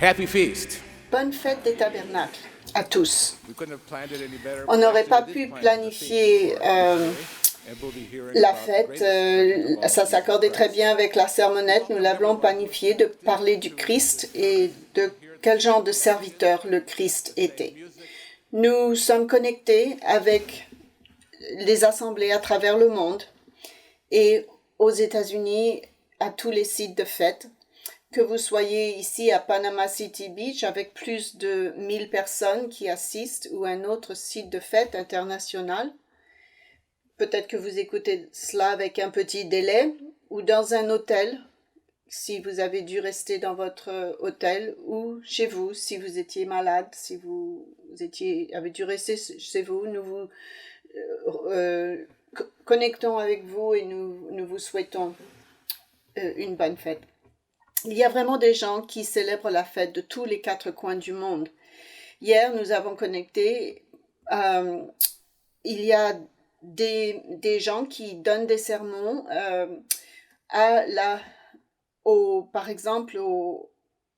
Happy feast. Bonne fête des tabernacles à tous. We couldn't have planned it any better. On n'aurait pas Actually, pu we did plan the feast planifier today, and we'll be hearing la about the fête. greatest servant of all, Ça Jesus s'accordait très Christ. bien avec la sermonnette. Nous l'avions planifié de parler du Christ et de quel genre de serviteur le Christ était. Nous sommes connectés avec les assemblées à travers le monde et aux États-Unis à tous les sites de fête. Que vous soyez ici à Panama City Beach avec plus de 1000 personnes qui assistent ou un autre site de fête international. Peut-être que vous écoutez cela avec un petit délai ou dans un hôtel si vous avez dû rester dans votre hôtel ou chez vous si vous étiez malade, si vous avez dû rester chez vous. Nous vous connectons avec vous et nous vous souhaitons une bonne fête. Il y a vraiment des gens qui célèbrent la fête de tous les 4 coins du monde. Hier, nous avons connecté, il y a des gens qui donnent des sermons par exemple,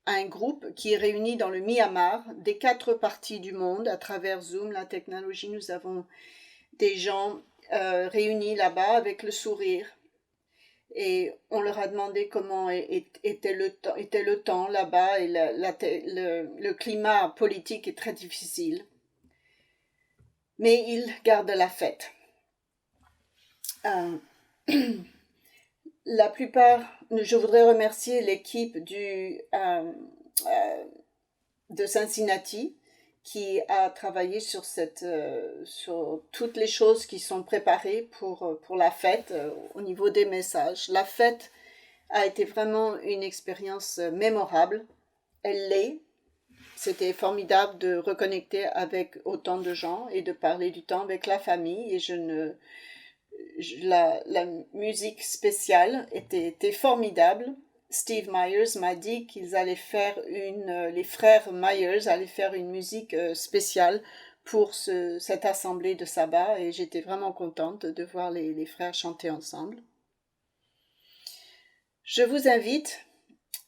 à un groupe qui est réuni dans le Myanmar, des 4 parties du monde, à travers Zoom, la technologie. Nous avons des gens réunis là-bas avec le sourire. Et on leur a demandé comment était le temps là-bas et le climat politique est très difficile. Mais ils gardent la fête. La plupart, je voudrais remercier l'équipe de Cincinnati qui a travaillé sur toutes les choses qui sont préparées pour la fête au niveau des messages. La fête a été vraiment une expérience mémorable. Elle l'est. C'était formidable de reconnecter avec autant de gens et de parler du temps avec la famille. Et la musique spéciale était formidable. Steve Myers m'a dit qu'ils allaient faire les frères Myers allaient faire une musique spéciale pour cette assemblée de sabbat et j'étais vraiment contente de voir les frères chanter ensemble. Je vous invite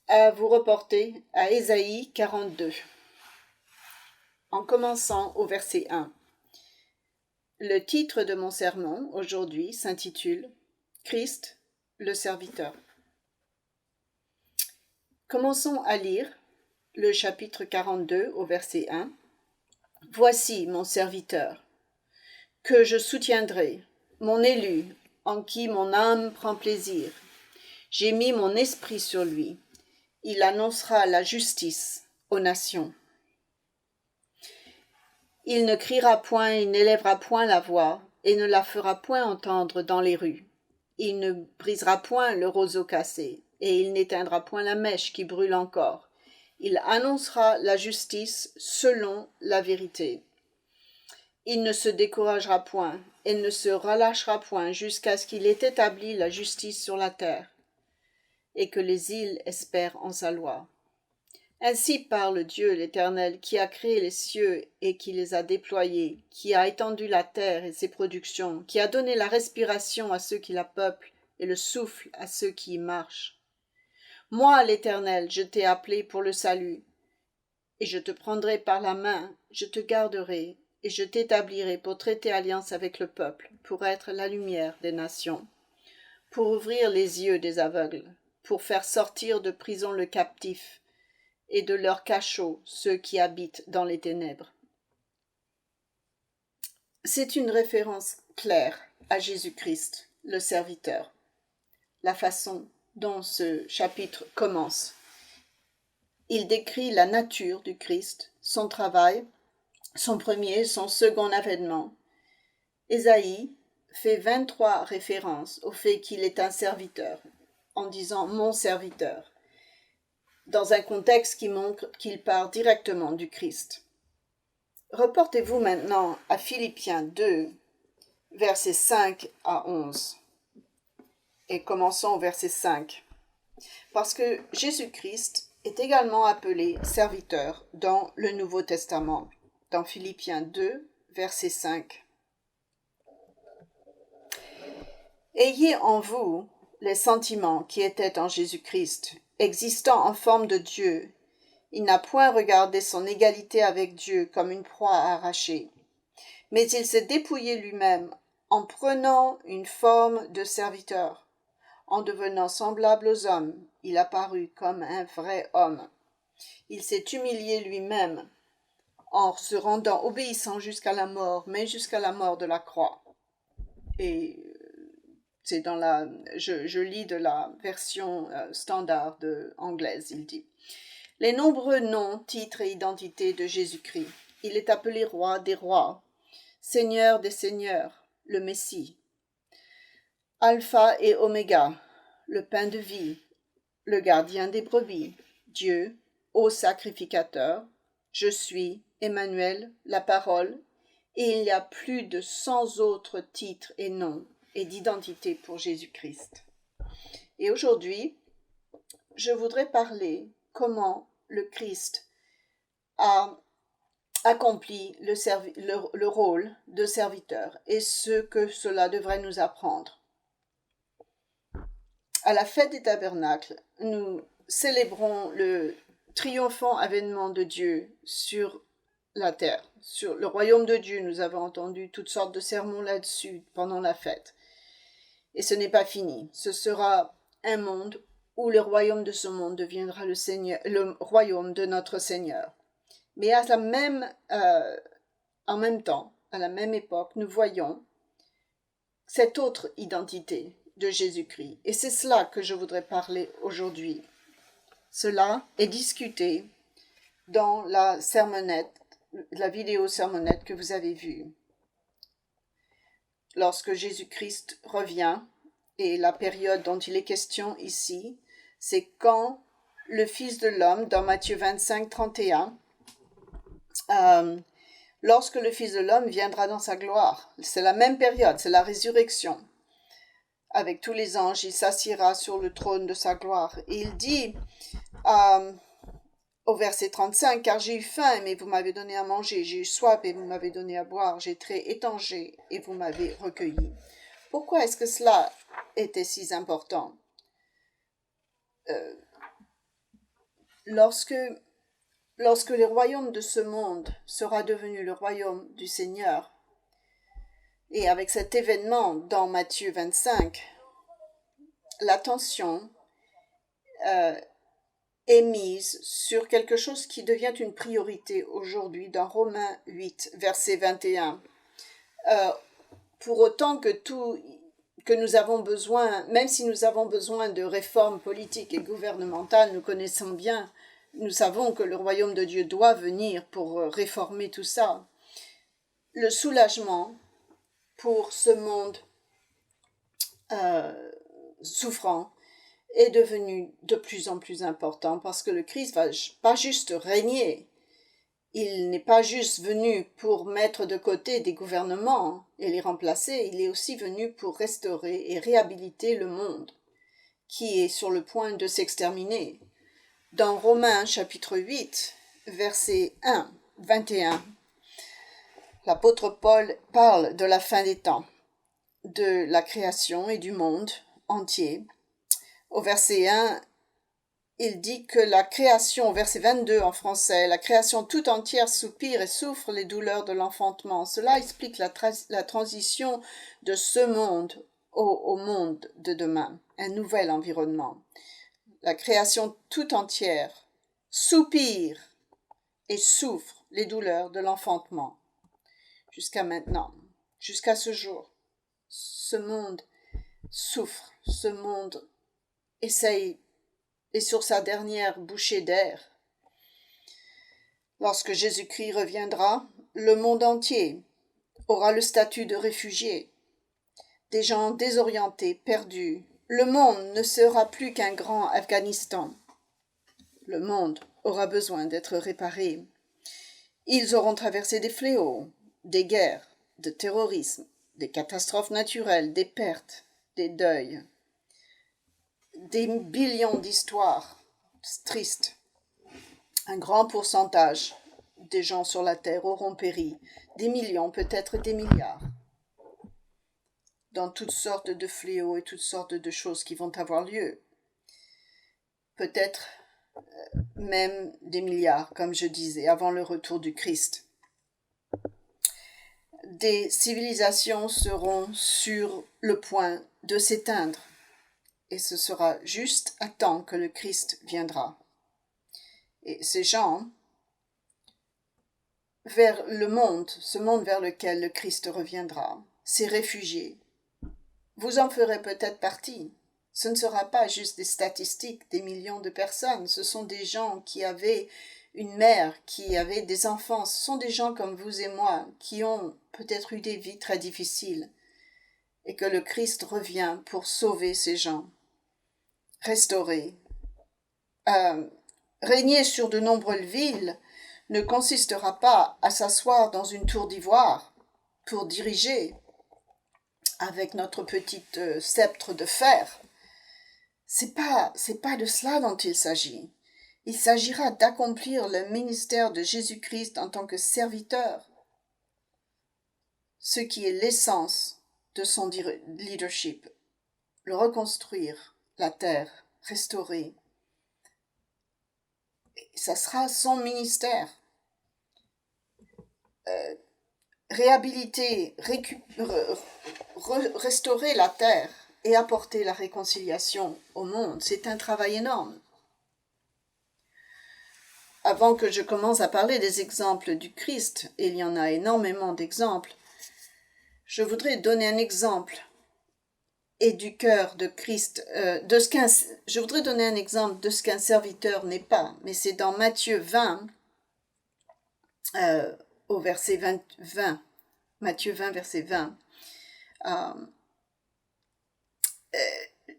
à vous reporter à Ésaïe 42, en commençant au verset 1. Le titre de mon sermon aujourd'hui s'intitule « Christ, le serviteur ». Commençons à lire le chapitre 42 au verset 1. « Voici mon serviteur, que je soutiendrai, mon élu, en qui mon âme prend plaisir. J'ai mis mon esprit sur lui. Il annoncera la justice aux nations. Il ne criera point, il n'élèvera point la voix, et ne la fera point entendre dans les rues. Il ne brisera point le roseau cassé, et il n'éteindra point la mèche qui brûle encore. Il annoncera la justice selon la vérité. Il ne se découragera point, et ne se relâchera point jusqu'à ce qu'il ait établi la justice sur la terre, et que les îles espèrent en sa loi. Ainsi parle Dieu l'Éternel, qui a créé les cieux et qui les a déployés, qui a étendu la terre et ses productions, qui a donné la respiration à ceux qui la peuplent et le souffle à ceux qui y marchent. Moi, l'Éternel, je t'ai appelé pour le salut, et je te prendrai par la main, je te garderai, et je t'établirai pour traiter alliance avec le peuple, pour être la lumière des nations, pour ouvrir les yeux des aveugles, pour faire sortir de prison le captif, et de leur cachot ceux qui habitent dans les ténèbres. C'est une référence claire à Jésus-Christ, le serviteur. La façon dont ce chapitre commence. Il décrit la nature du Christ, son travail, son premier, son second avènement. Ésaïe fait 23 références au fait qu'il est un serviteur, en disant « mon serviteur », dans un contexte qui montre qu'il part directement du Christ. Reportez-vous maintenant à Philippiens 2, versets 5 à 11. Et commençons au verset 5. Parce que Jésus-Christ est également appelé serviteur dans le Nouveau Testament, dans Philippiens 2, verset 5. Ayez en vous les sentiments qui étaient en Jésus-Christ, existant en forme de Dieu. Il n'a point regardé son égalité avec Dieu comme une proie à arracher, mais il s'est dépouillé lui-même en prenant une forme de serviteur. En devenant semblable aux hommes, il apparut comme un vrai homme. Il s'est humilié lui-même en se rendant obéissant jusqu'à la mort, mais jusqu'à la mort de la croix. Et c'est je lis de la version standard anglaise, il dit. Les nombreux noms, titres et identités de Jésus-Christ. Il est appelé roi des rois, seigneur des seigneurs, le Messie. Alpha et Oméga, le pain de vie, le gardien des brebis, Dieu, ô sacrificateur, je suis, Emmanuel, la parole, et il y a plus de 100 autres titres et noms et d'identités pour Jésus-Christ. Et aujourd'hui, je voudrais parler comment le Christ a accompli le rôle de serviteur et ce que cela devrait nous apprendre. À la fête des tabernacles, nous célébrons le triomphant avènement de Dieu sur la terre, sur le royaume de Dieu. Nous avons entendu toutes sortes de sermons là-dessus pendant la fête. Et ce n'est pas fini. Ce sera un monde où le royaume de ce monde deviendra le royaume de notre Seigneur. Mais en même temps, à la même époque, nous voyons cette autre identité de Jésus-Christ. Et c'est cela que je voudrais parler aujourd'hui. Cela est discuté dans la vidéo sermonnette que vous avez vue. Lorsque Jésus-Christ revient, et la période dont il est question ici, c'est quand le Fils de l'homme, dans Matthieu 25, 31, lorsque le Fils de l'homme viendra dans sa gloire. C'est la même période, c'est la résurrection. Avec tous les anges, il s'assiera sur le trône de sa gloire. Et il dit au verset 35, « Car j'ai eu faim, mais vous m'avez donné à manger, j'ai eu soif, et vous m'avez donné à boire, j'ai été étranger, et vous m'avez recueilli. » Pourquoi est-ce que cela était si important? Lorsque le royaume de ce monde sera devenu le royaume du Seigneur, et avec cet événement dans Matthieu 25, l'attention est mise sur quelque chose qui devient une priorité aujourd'hui dans Romains 8, verset 21. Pour autant que nous avons besoin, même si nous avons besoin de réformes politiques et gouvernementales, nous savons que le royaume de Dieu doit venir pour réformer tout ça. Le soulagement pour ce monde souffrant est devenu de plus en plus important parce que le Christ va pas juste régner. Il n'est pas juste venu pour mettre de côté des gouvernements et les remplacer, il est aussi venu pour restaurer et réhabiliter le monde qui est sur le point de s'exterminer. Dans Romains chapitre 8, verset 21, l'apôtre Paul parle de la fin des temps, de la création et du monde entier. Au verset 1, il dit que la création, verset 22 en français, la création tout entière soupire et souffre les douleurs de l'enfantement. Cela explique la transition de ce monde au monde de demain, un nouvel environnement. La création tout entière soupire et souffre les douleurs de l'enfantement. Jusqu'à maintenant, jusqu'à ce jour, ce monde souffre, ce monde essaye et sur sa dernière bouchée d'air. Lorsque Jésus-Christ reviendra, le monde entier aura le statut de réfugié. Des gens désorientés, perdus. Le monde ne sera plus qu'un grand Afghanistan. Le monde aura besoin d'être réparé. Ils auront traversé des fléaux, des guerres, de terrorisme, des catastrophes naturelles, des pertes, des deuils. Des billions d'histoires tristes. Un grand pourcentage des gens sur la terre auront péri, des millions, peut-être des milliards, dans toutes sortes de fléaux et toutes sortes de choses qui vont avoir lieu. Peut-être même des milliards, comme je disais, avant le retour du Christ. Des civilisations seront sur le point de s'éteindre, et ce sera juste à temps que le Christ viendra. Et ces gens, vers le monde, ce monde vers lequel le Christ reviendra, ces réfugiés, vous en ferez peut-être partie. Ce ne sera pas juste des statistiques, des millions de personnes, ce sont des gens qui avaient une mère, qui avaient des enfants, ce sont des gens comme vous et moi, qui ont peut-être eu des vies très difficiles, et que le Christ revient pour sauver ces gens, restaurer. Régner sur de nombreuses villes ne consistera pas à s'asseoir dans une tour d'ivoire pour diriger avec notre petite sceptre de fer. C'est pas de cela dont il s'agit. Il s'agira d'accomplir le ministère de Jésus-Christ en tant que serviteur, ce qui est l'essence de son leadership, le reconstruire, la terre, restaurer. Et ça sera son ministère. Réhabiliter, restaurer la terre et apporter la réconciliation au monde, c'est un travail énorme. Avant que je commence à parler des exemples du Christ, et il y en a énormément d'exemples, je voudrais donner un exemple et du cœur de Christ, je voudrais donner un exemple de ce qu'un serviteur n'est pas, mais c'est dans Matthieu 20, au verset 20, Matthieu 20, verset 20.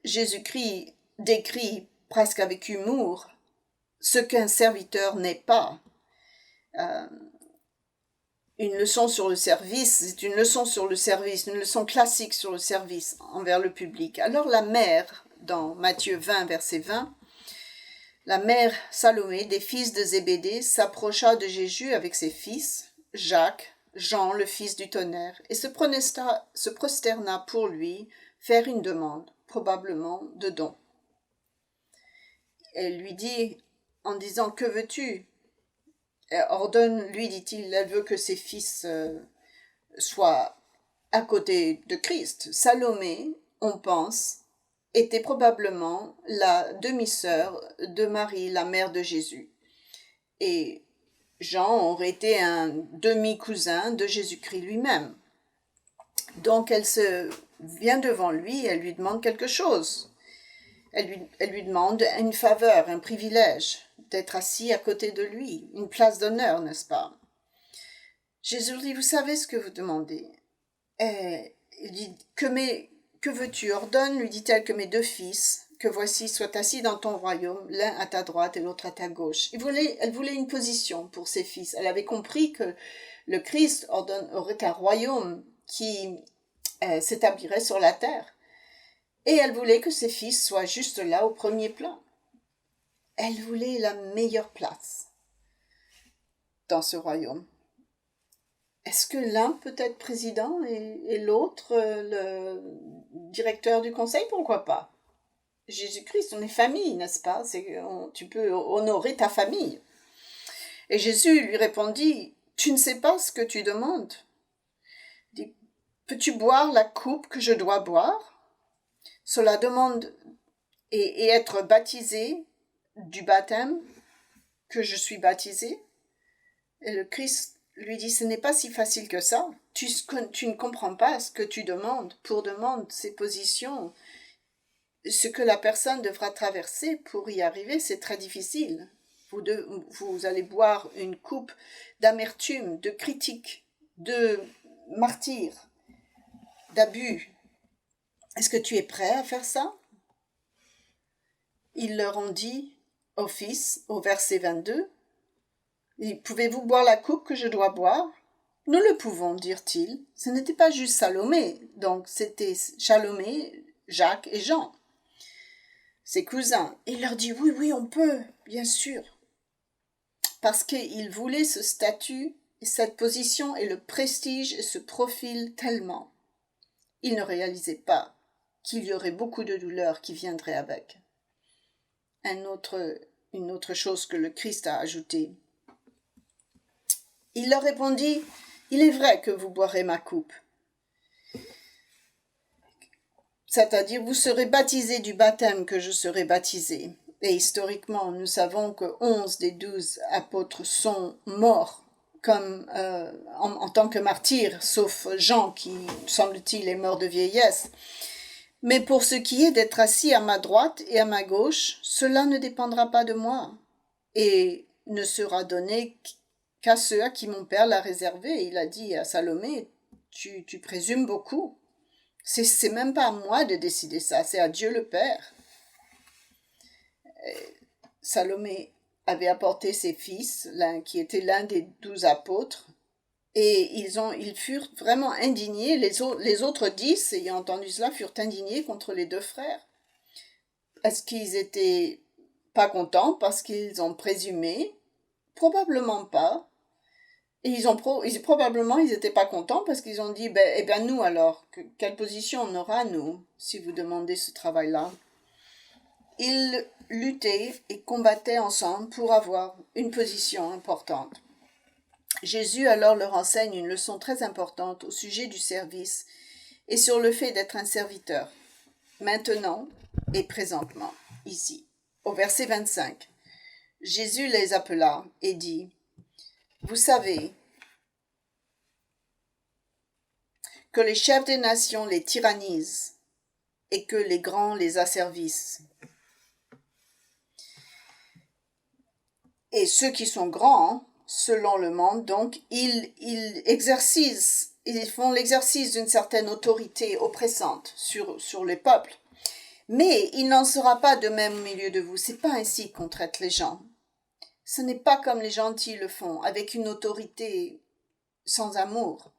Jésus-Christ décrit presque avec humour ce qu'un serviteur n'est pas. Une leçon sur le service, c'est une leçon sur le service, une leçon classique sur le service envers le public. Alors la mère, dans Matthieu 20, verset 20, la mère Salomé des fils de Zébédée s'approcha de Jésus avec ses fils, Jacques, Jean, le fils du tonnerre, et se prosterna pour lui faire une demande, probablement de don. Elle lui dit, en disant, que veux-tu? Ordonne, lui dit-il, elle veut que ses fils soient à côté de Christ. Salomé, on pense, était probablement la demi-sœur de Marie, la mère de Jésus. Et Jean aurait été un demi-cousin de Jésus-Christ lui-même. Donc elle se vient devant lui, elle lui demande quelque chose. Elle lui demande une faveur, un privilège, d'être assis à côté de lui, une place d'honneur, n'est-ce pas? Jésus dit, vous savez ce que vous demandez. Et il dit, que veux-tu? Ordonne, lui dit-elle, que mes deux fils, que voici, soient assis dans ton royaume, l'un à ta droite et l'autre à ta gauche. Elle voulait une position pour ses fils. Elle avait compris que le Christ aurait un royaume qui s'établirait sur la terre. Et elle voulait que ses fils soient juste là au premier plan. Elle voulait la meilleure place dans ce royaume. Est-ce que l'un peut être président et l'autre le directeur du conseil? Pourquoi pas? Jésus-Christ, on est famille, n'est-ce pas? Tu peux honorer ta famille. Et Jésus lui répondit, tu ne sais pas ce que tu demandes. Il dit, peux-tu boire la coupe que je dois boire? Cela demande et être baptisé du baptême que je suis baptisé. Et le Christ lui dit, ce n'est pas si facile que ça. Tu ne comprends pas ce que tu demandes. Pour demander ces positions, ce que la personne devra traverser pour y arriver, c'est très difficile. Vous allez boire une coupe d'amertume, de critique, de martyr, d'abus. Est-ce que tu es prêt à faire ça? Ils leur ont dit aux fils, au verset 22, « Pouvez-vous boire la coupe que je dois boire ?» Nous le pouvons, dirent-ils. Ce n'était pas juste Salomé, donc c'était Salomé, Jacques et Jean, ses cousins. Il leur dit, oui, on peut, bien sûr. Parce qu'ils voulaient ce statut, cette position et le prestige et ce profil tellement. Ils ne réalisaient pas qu'il y aurait beaucoup de douleurs qui viendraient avec. Un autre une autre chose que le Christ a ajoutée. Il leur répondit, « Il est vrai que vous boirez ma coupe. » C'est-à-dire, vous serez baptisés du baptême que je serai baptisé. Et historiquement, nous savons que 11 des 12 apôtres sont morts comme en tant que martyrs, sauf Jean qui, semble-t-il, est mort de vieillesse. Mais pour ce qui est d'être assis à ma droite et à ma gauche, cela ne dépendra pas de moi et ne sera donné qu'à ceux à qui mon père l'a réservé. Il a dit à Salomé, tu présumes beaucoup. C'est même pas à moi de décider ça, c'est à Dieu le Père. Salomé avait apporté ses fils, qui était l'un des 12 apôtres, et ils furent vraiment indignés. Les autres 10, ayant entendu cela, furent indignés contre les deux frères. Est-ce qu'ils étaient pas contents parce qu'ils ont présumé? Probablement pas. Et probablement ils n'étaient pas contents parce qu'ils ont dit, eh bien nous alors, quelle position on aura nous si vous demandez ce travail-là? Ils luttaient et combattaient ensemble pour avoir une position importante. Jésus alors leur enseigne une leçon très importante au sujet du service et sur le fait d'être un serviteur, maintenant et présentement, ici. Au verset 25, Jésus les appela et dit, « Vous savez que les chefs des nations les tyrannisent et que les grands les asservissent. Et ceux qui sont grands, selon le monde, donc, ils font l'exercice d'une certaine autorité oppressante sur les peuples. Mais il n'en sera pas de même au milieu de vous. C'est pas ainsi qu'on traite les gens. Ce n'est pas comme les gentils le font, avec une autorité sans amour.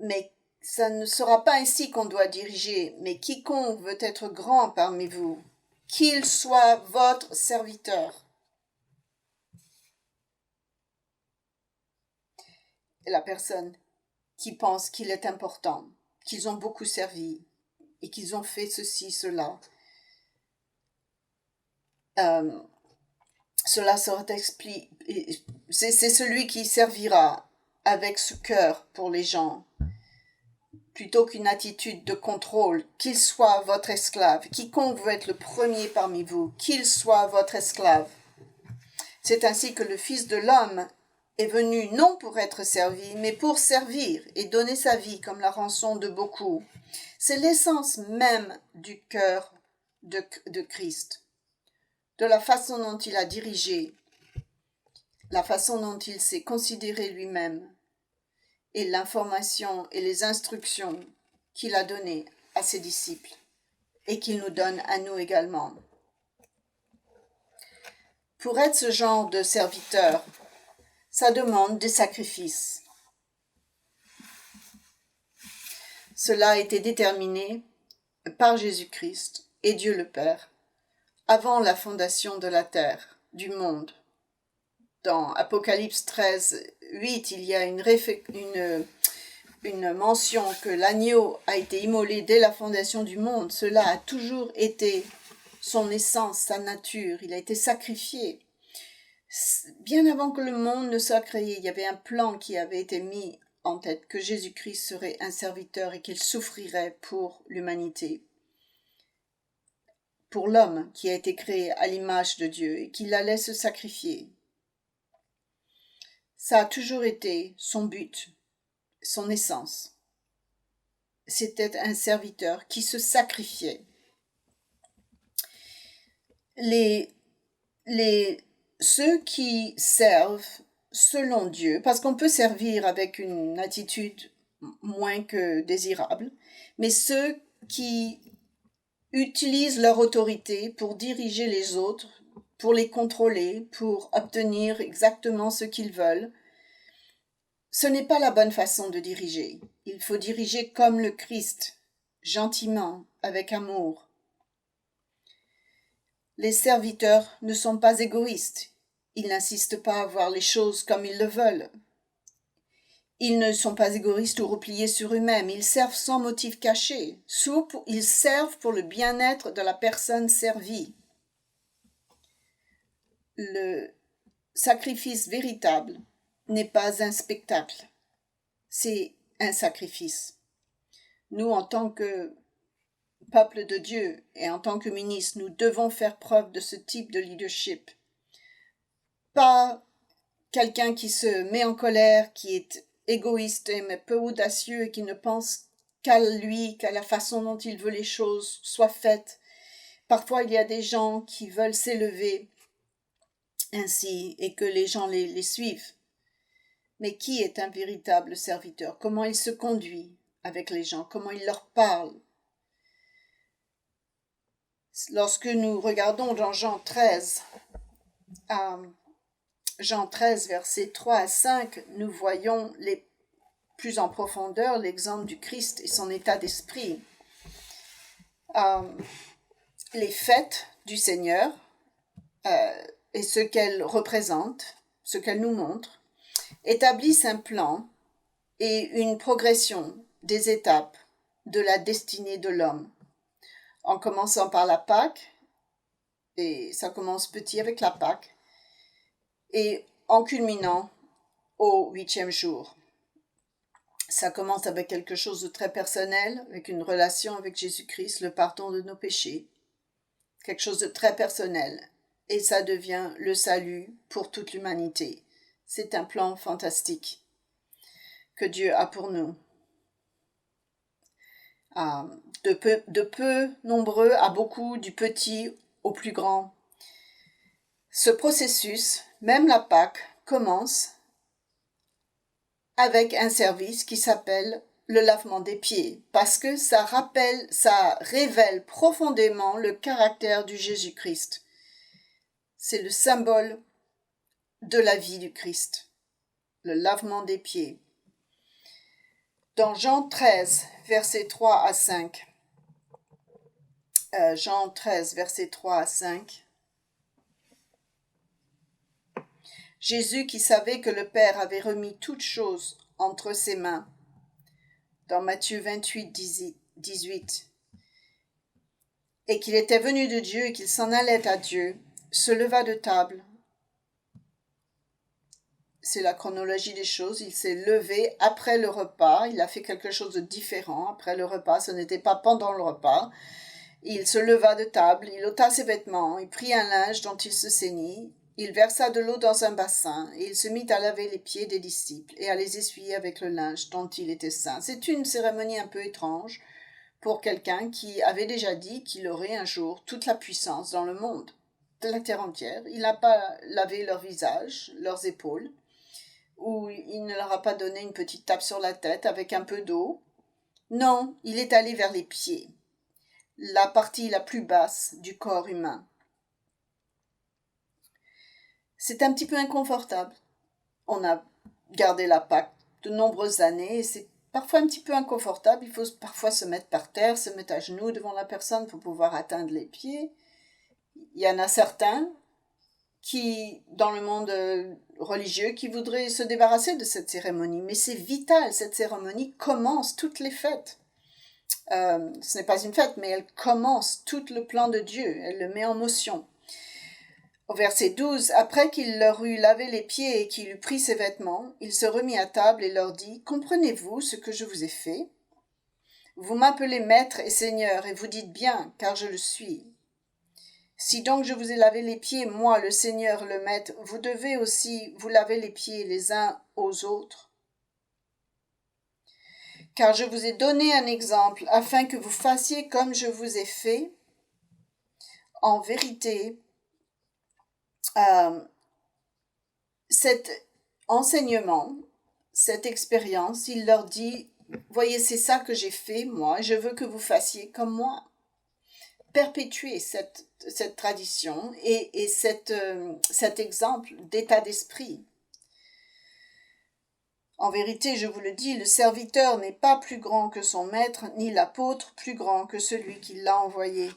Mais ça ne sera pas ainsi qu'on doit diriger. Mais quiconque veut être grand parmi vous, qu'il soit votre serviteur. Et la personne qui pense qu'il est important, qu'ils ont beaucoup servi et qu'ils ont fait ceci, cela, cela sera expliqué. C'est celui qui servira avec ce cœur pour les gens, plutôt qu'une attitude de contrôle, qu'il soit votre esclave. Quiconque veut être le premier parmi vous, qu'il soit votre esclave. C'est ainsi que le Fils de l'homme est venu non pour être servi, mais pour servir et donner sa vie comme la rançon de beaucoup. C'est l'essence même du cœur de Christ, de la façon dont il a dirigé, la façon dont il s'est considéré lui-même, et l'information et les instructions qu'il a données à ses disciples et qu'il nous donne à nous également. Pour être ce genre de serviteur, ça demande des sacrifices. Cela a été déterminé par Jésus-Christ et Dieu le Père avant la fondation de la terre, du monde. Dans Apocalypse 13, 8, il y a une mention que l'agneau a été immolé dès la fondation du monde. Cela a toujours été son essence, sa nature. Il a été sacrifié. Bien avant que le monde ne soit créé, il y avait un plan qui avait été mis en tête, que Jésus-Christ serait un serviteur et qu'il souffrirait pour l'humanité, pour l'homme qui a été créé à l'image de Dieu et qu'il allait se sacrifier. Ça a toujours été son but, son essence. C'était un serviteur qui se sacrifiait. Ceux qui servent selon Dieu, parce qu'on peut servir avec une attitude moins que désirable, mais ceux qui utilisent leur autorité pour diriger les autres, pour les contrôler, pour obtenir exactement ce qu'ils veulent, ce n'est pas la bonne façon de diriger. Il faut diriger comme le Christ, gentiment, avec amour. Les serviteurs ne sont pas égoïstes. Ils n'insistent pas à voir les choses comme ils le veulent. Ils ne sont pas égoïstes ou repliés sur eux-mêmes. Ils servent sans motif caché. Ils servent pour le bien-être de la personne servie. le sacrifice véritable n'est pas un spectacle, c'est un sacrifice. Nous, en tant que peuple de Dieu et en tant que ministre, nous devons faire preuve de ce type de leadership. Pas quelqu'un qui se met en colère, qui est égoïste mais peu audacieux et qui ne pense qu'à lui, qu'à la façon dont il veut les choses soient faites. Parfois, il y a des gens qui veulent s'élever ainsi et que les gens les suivent. Mais qui est un véritable serviteur? Comment il se conduit avec les gens? Comment il leur parle? Lorsque nous regardons dans Jean 13, versets 3 à 5, nous voyons plus en profondeur l'exemple du Christ et son état d'esprit. Les fêtes du Seigneur et ce qu'elles représentent, ce qu'elles nous montrent, établissent un plan et une progression des étapes de la destinée de l'homme. En commençant par la Pâque, et ça commence petit avec la Pâque, et en culminant au 8e jour. Ça commence avec quelque chose de très personnel, avec une relation avec Jésus-Christ, le pardon de nos péchés, quelque chose de très personnel, et ça devient le salut pour toute l'humanité. C'est un plan fantastique que Dieu a pour nous. De peu nombreux à beaucoup, du petit au plus grand. Ce processus, même la Pâque, commence avec un service qui s'appelle le lavement des pieds, parce que ça révèle profondément le caractère du Jésus-Christ. C'est le symbole de la vie du Christ, le lavement des pieds. Dans Jean 13, versets 3 à 5, Jean 13, versets 3 à 5, Jésus qui savait que le Père avait remis toutes choses entre ses mains, dans Matthieu 28, 18, et qu'il était venu de Dieu et qu'il s'en allait à Dieu, se leva de table. C'est la chronologie des choses. Il s'est levé après le repas. Il a fait quelque chose de différent après le repas. Ce n'était pas pendant le repas. Il se leva de table. Il ôta ses vêtements. Il prit un linge dont il se ceignit. Il versa de l'eau dans un bassin. Et il se mit à laver les pieds des disciples et à les essuyer avec le linge dont il était saint. C'est une cérémonie un peu étrange pour quelqu'un qui avait déjà dit qu'il aurait un jour toute la puissance dans le monde, de la terre entière. Il n'a pas lavé leur visage, leurs épaules, ou il ne leur a pas donné une petite tape sur la tête avec un peu d'eau. Non, il est allé vers les pieds, la partie la plus basse du corps humain. C'est un petit peu inconfortable. On a gardé la Pâque de nombreuses années et c'est parfois un petit peu inconfortable. Il faut parfois se mettre par terre, se mettre à genoux devant la personne pour pouvoir atteindre les pieds. Il y en a certains qui, dans le monde religieux, qui voudraient se débarrasser de cette cérémonie. Mais c'est vital, cette cérémonie commence toutes les fêtes. Ce n'est pas une fête, mais elle commence tout le plan de Dieu, elle le met en motion. Au verset 12, après qu'il leur eut lavé les pieds et qu'il eut pris ses vêtements, il se remit à table et leur dit, « Comprenez-vous ce que je vous ai fait? Vous m'appelez maître et seigneur, et vous dites bien, car je le suis. Si donc je vous ai lavé les pieds, moi, le Seigneur, le Maître, vous devez aussi vous laver les pieds les uns aux autres. Car je vous ai donné un exemple, afin que vous fassiez comme je vous ai fait. En vérité, cet enseignement, cette expérience, il leur dit, voyez, c'est ça que j'ai fait, moi, je veux que vous fassiez comme moi. Perpétuer cette tradition et cet exemple d'état d'esprit. En vérité, je vous le dis, le serviteur n'est pas plus grand que son maître, ni l'apôtre plus grand que celui qui l'a envoyé.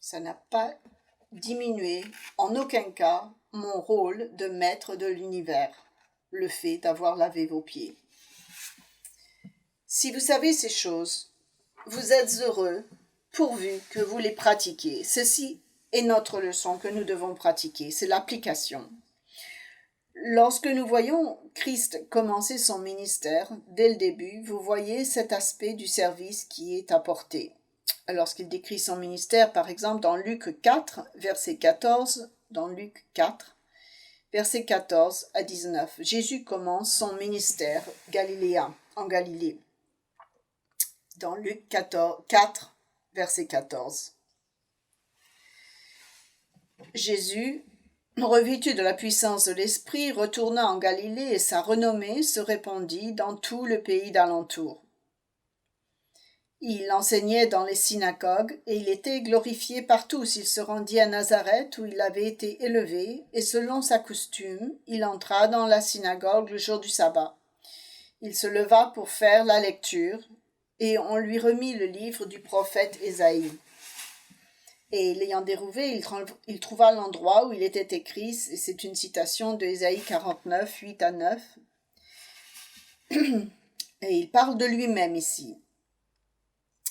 Ça n'a pas diminué en aucun cas mon rôle de maître de l'univers, le fait d'avoir lavé vos pieds. Si vous savez ces choses, vous êtes heureux pourvu que vous les pratiquiez. Ceci est notre leçon que nous devons pratiquer, c'est l'application. Lorsque nous voyons Christ commencer son ministère, dès le début, vous voyez cet aspect du service qui est apporté. Lorsqu'il décrit son ministère, par exemple, dans Luc 4, verset 14, dans Luc 4, verset 14 à 19, Jésus commence son ministère galiléen, en Galilée. Dans Luc 4, verset 14. Jésus, revêtu de la puissance de l'Esprit, retourna en Galilée et sa renommée se répandit dans tout le pays d'alentour. Il enseignait dans les synagogues et il était glorifié par tous. Il se rendit à Nazareth où il avait été élevé et selon sa coutume, il entra dans la synagogue le jour du sabbat. Il se leva pour faire la lecture et on lui remit le livre du prophète Ésaïe. Et l'ayant dérouvé, il trouva l'endroit où il était écrit, et c'est une citation de Ésaïe 49, 8 à 9. Et il parle de lui-même ici.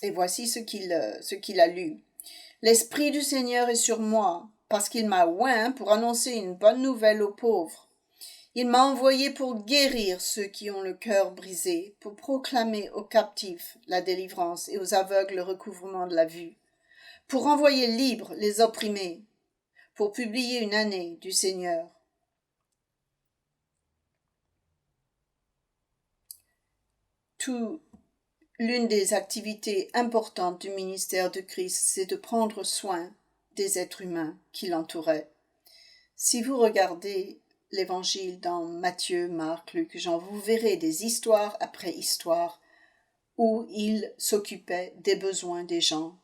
Et voici ce qu'il a lu. « L'Esprit du Seigneur est sur moi, parce qu'il m'a oint pour annoncer une bonne nouvelle aux pauvres. Il m'a envoyé pour guérir ceux qui ont le cœur brisé, pour proclamer aux captifs la délivrance et aux aveugles le recouvrement de la vue, pour envoyer libres les opprimés, pour publier une année du Seigneur. » L'une des activités importantes du ministère de Christ, c'est de prendre soin des êtres humains qui l'entouraient. Si vous regardez l'Évangile dans Matthieu, Marc, Luc, Jean, vous verrez des histoires après histoires où il s'occupait des besoins des gens.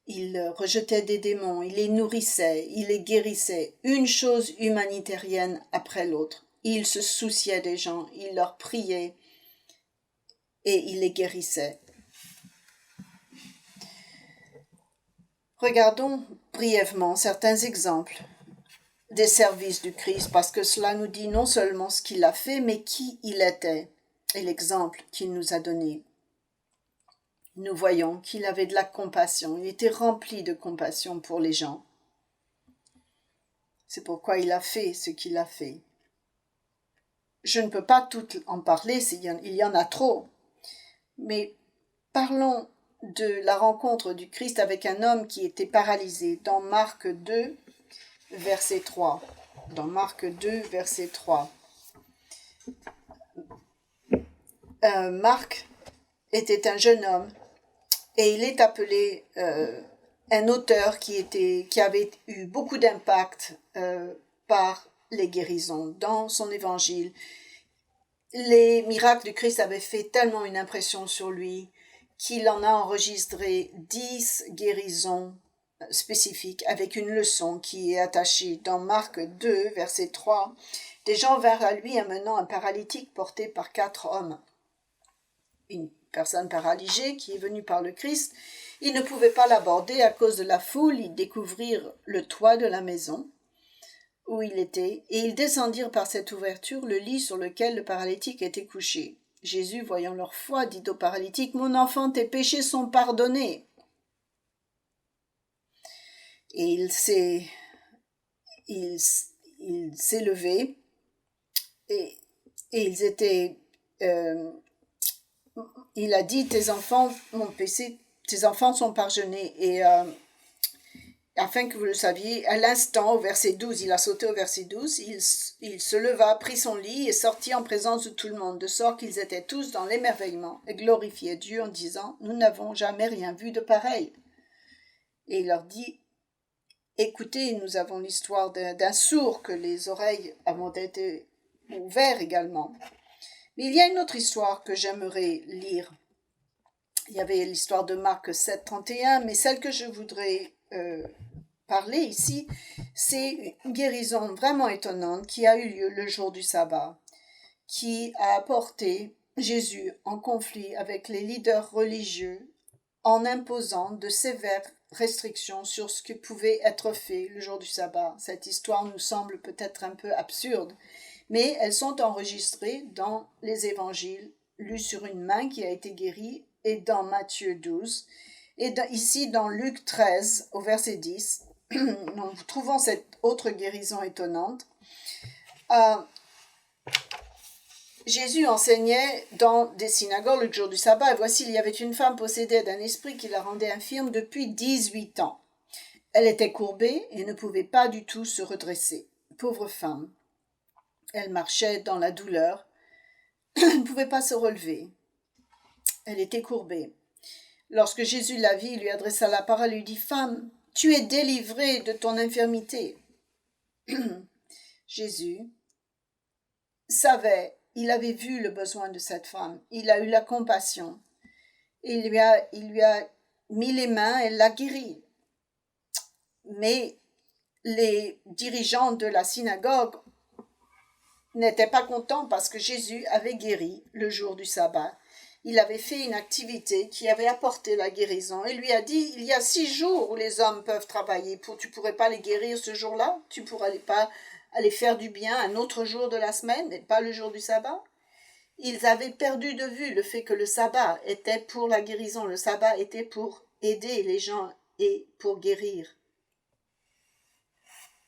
Il rejetait des démons, il les nourrissait, il les guérissait, une chose humanitarienne après l'autre. Il se souciait des gens, il leur priait et il les guérissait. Regardons brièvement certains exemples des services du Christ, parce que cela nous dit non seulement ce qu'il a fait, mais qui il était et l'exemple qu'il nous a donné. Nous voyons qu'il avait de la compassion, il était rempli de compassion pour les gens. C'est pourquoi il a fait ce qu'il a fait. Je ne peux pas tout en parler, il y en a trop. Mais parlons de la rencontre du Christ avec un homme qui était paralysé dans Marc 2, verset 3. Dans Marc 2, verset 3. Marc était un jeune homme et il est appelé un auteur qui avait eu beaucoup d'impact par les guérisons dans son évangile. Les miracles du Christ avaient fait tellement une impression sur lui qu'il en a enregistré 10 guérisons spécifiques avec une leçon qui est attachée. Dans Marc 2, verset 3, des gens vinrent à lui amenant un paralytique porté par 4 hommes. Une personne paralysée qui est venue par le Christ, ils ne pouvaient pas l'aborder à cause de la foule, ils découvrirent le toit de la maison où il était, et ils descendirent par cette ouverture le lit sur lequel le paralytique était couché. Jésus, voyant leur foi, dit au paralytique, « Mon enfant, tes péchés sont pardonnés. » Et il s'est levé, et ils étaient... il a dit, tes enfants sont pardonnés. Et afin que vous le saviez, à l'instant, au verset 12, il a sauté au verset 12, il se leva, prit son lit et sortit en présence de tout le monde, de sorte qu'ils étaient tous dans l'émerveillement et glorifiaient Dieu en disant, nous n'avons jamais rien vu de pareil. Et il leur dit, écoutez, nous avons l'histoire d'un sourd que les oreilles ont été ouvertes également. Mais il y a une autre histoire que j'aimerais lire. Il y avait l'histoire de Marc 7, 31, mais celle que je voudrais parler ici, c'est une guérison vraiment étonnante qui a eu lieu le jour du sabbat, qui a apporté Jésus en conflit avec les leaders religieux en imposant de sévères restrictions sur ce qui pouvait être fait le jour du sabbat. Cette histoire nous semble peut-être un peu absurde, mais elles sont enregistrées dans les évangiles, lues sur une main qui a été guérie, et dans Matthieu 12, et ici dans Luc 13, au verset 10, nous trouvons cette autre guérison étonnante. Jésus enseignait dans des synagogues le jour du sabbat, et voici, il y avait une femme possédée d'un esprit qui la rendait infirme depuis 18 ans. Elle était courbée et ne pouvait pas du tout se redresser. Pauvre femme. Elle marchait dans la douleur, elle ne pouvait pas se relever. Elle était courbée. Lorsque Jésus la vit, il lui adressa la parole et lui dit « Femme, tu es délivrée de ton infirmité. » Jésus savait, il avait vu le besoin de cette femme, il a eu la compassion. Il lui a mis les mains, elle l'a guérie. Mais les dirigeants de la synagogue n'étaient pas contents parce que Jésus avait guéri le jour du sabbat. Il avait fait une activité qui avait apporté la guérison et lui a dit, il y a 6 jours où les hommes peuvent travailler, tu ne pourrais pas les guérir ce jour-là, tu ne pourrais pas aller faire du bien un autre jour de la semaine et pas le jour du sabbat. Ils avaient perdu de vue le fait que le sabbat était pour la guérison, le sabbat était pour aider les gens et pour guérir.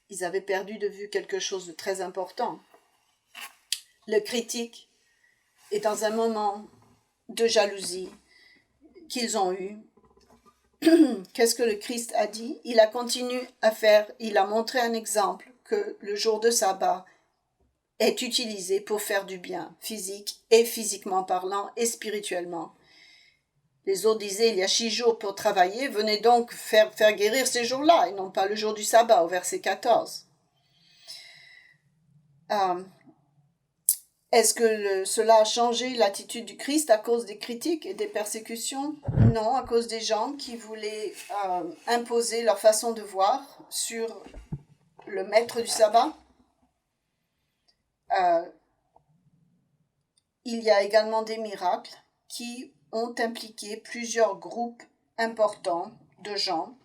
Ils avaient perdu de vue quelque chose de très important. Le critique est dans un moment de jalousie qu'ils ont eu. Qu'est-ce que le Christ a dit? Il a continué à faire, il a montré un exemple que le jour de sabbat est utilisé pour faire du bien, physique et physiquement parlant et spirituellement. Les autres disaient, il y a 6 jours pour travailler, venez donc faire guérir ces jours-là, et non pas le jour du sabbat, au verset 14. Est-ce que cela a changé l'attitude du Christ à cause des critiques et des persécutions? Non, à cause des gens qui voulaient imposer leur façon de voir sur le maître du sabbat. Il y a également des miracles qui ont impliqué plusieurs groupes importants de gens.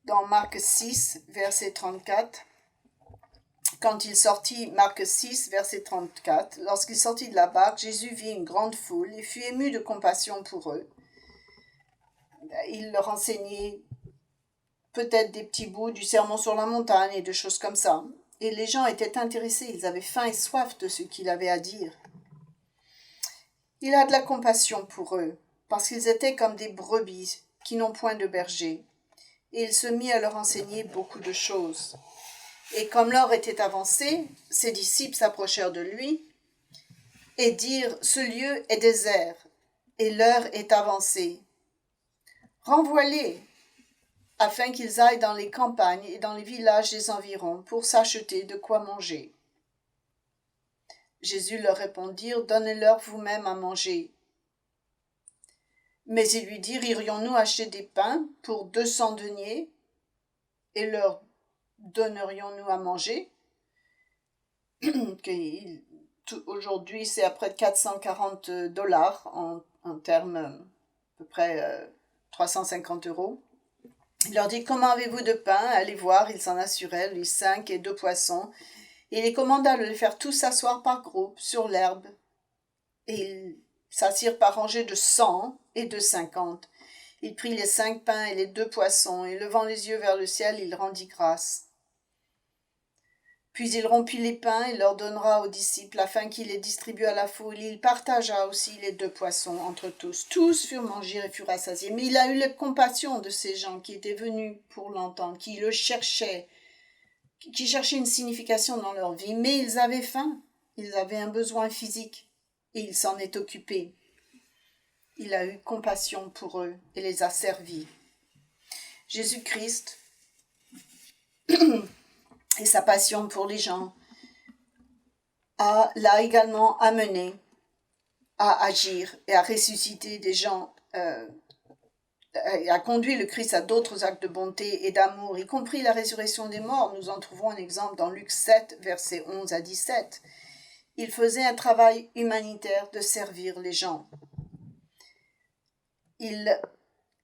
Dans Marc 6, verset 34, quand il sortit, Marc 6, verset 34, lorsqu'il sortit de la barque, Jésus vit une grande foule et fut ému de compassion pour eux. Il leur enseignait peut-être des petits bouts du sermon sur la montagne et de choses comme ça. Et les gens étaient intéressés, ils avaient faim et soif de ce qu'il avait à dire. Il a de la compassion pour eux, parce qu'ils étaient comme des brebis qui n'ont point de berger. Et il se mit à leur enseigner beaucoup de choses. Et comme l'heure était avancée, ses disciples s'approchèrent de lui et dirent, « Ce lieu est désert, et l'heure est avancée. Renvoie-les, afin qu'ils aillent dans les campagnes et dans les villages des environs pour s'acheter de quoi manger. » Jésus leur répondit, « Donnez-leur vous-même à manger. » Mais ils lui dirent, « Irions-nous acheter des pains pour 200 deniers et leur donnerions-nous à manger ?» Aujourd'hui, c'est à près de $440 en termes à peu près 350 €. Il leur dit, « Comment avez-vous de pain? » Allez voir, ils s'en assurèrent, lui 5 et 2 poissons. Et il les commanda de les faire tous s'asseoir par groupe sur l'herbe. Et ils s'assirent par rangées de 100 et de 50. Il prit les 5 pains et les 2 poissons, et levant les yeux vers le ciel, il rendit grâce. Puis il rompit les pains et leur donnera aux disciples, afin qu'ils les distribuent à la foule. Il partagea aussi les 2 poissons entre tous. Tous furent mangés et furent rassasiés. Mais il a eu la compassion de ces gens qui étaient venus pour l'entendre, qui le cherchaient, qui cherchaient une signification dans leur vie. Mais ils avaient faim, ils avaient un besoin physique, et il s'en est occupé. Il a eu compassion pour eux et les a servis. Jésus-Christ et sa passion pour les gens l'a également amené à agir et à ressusciter des gens, et a conduit le Christ à d'autres actes de bonté et d'amour, y compris la résurrection des morts. Nous en trouvons un exemple dans Luc 7, versets 11 à 17. Il faisait un travail humanitaire de servir les gens. Il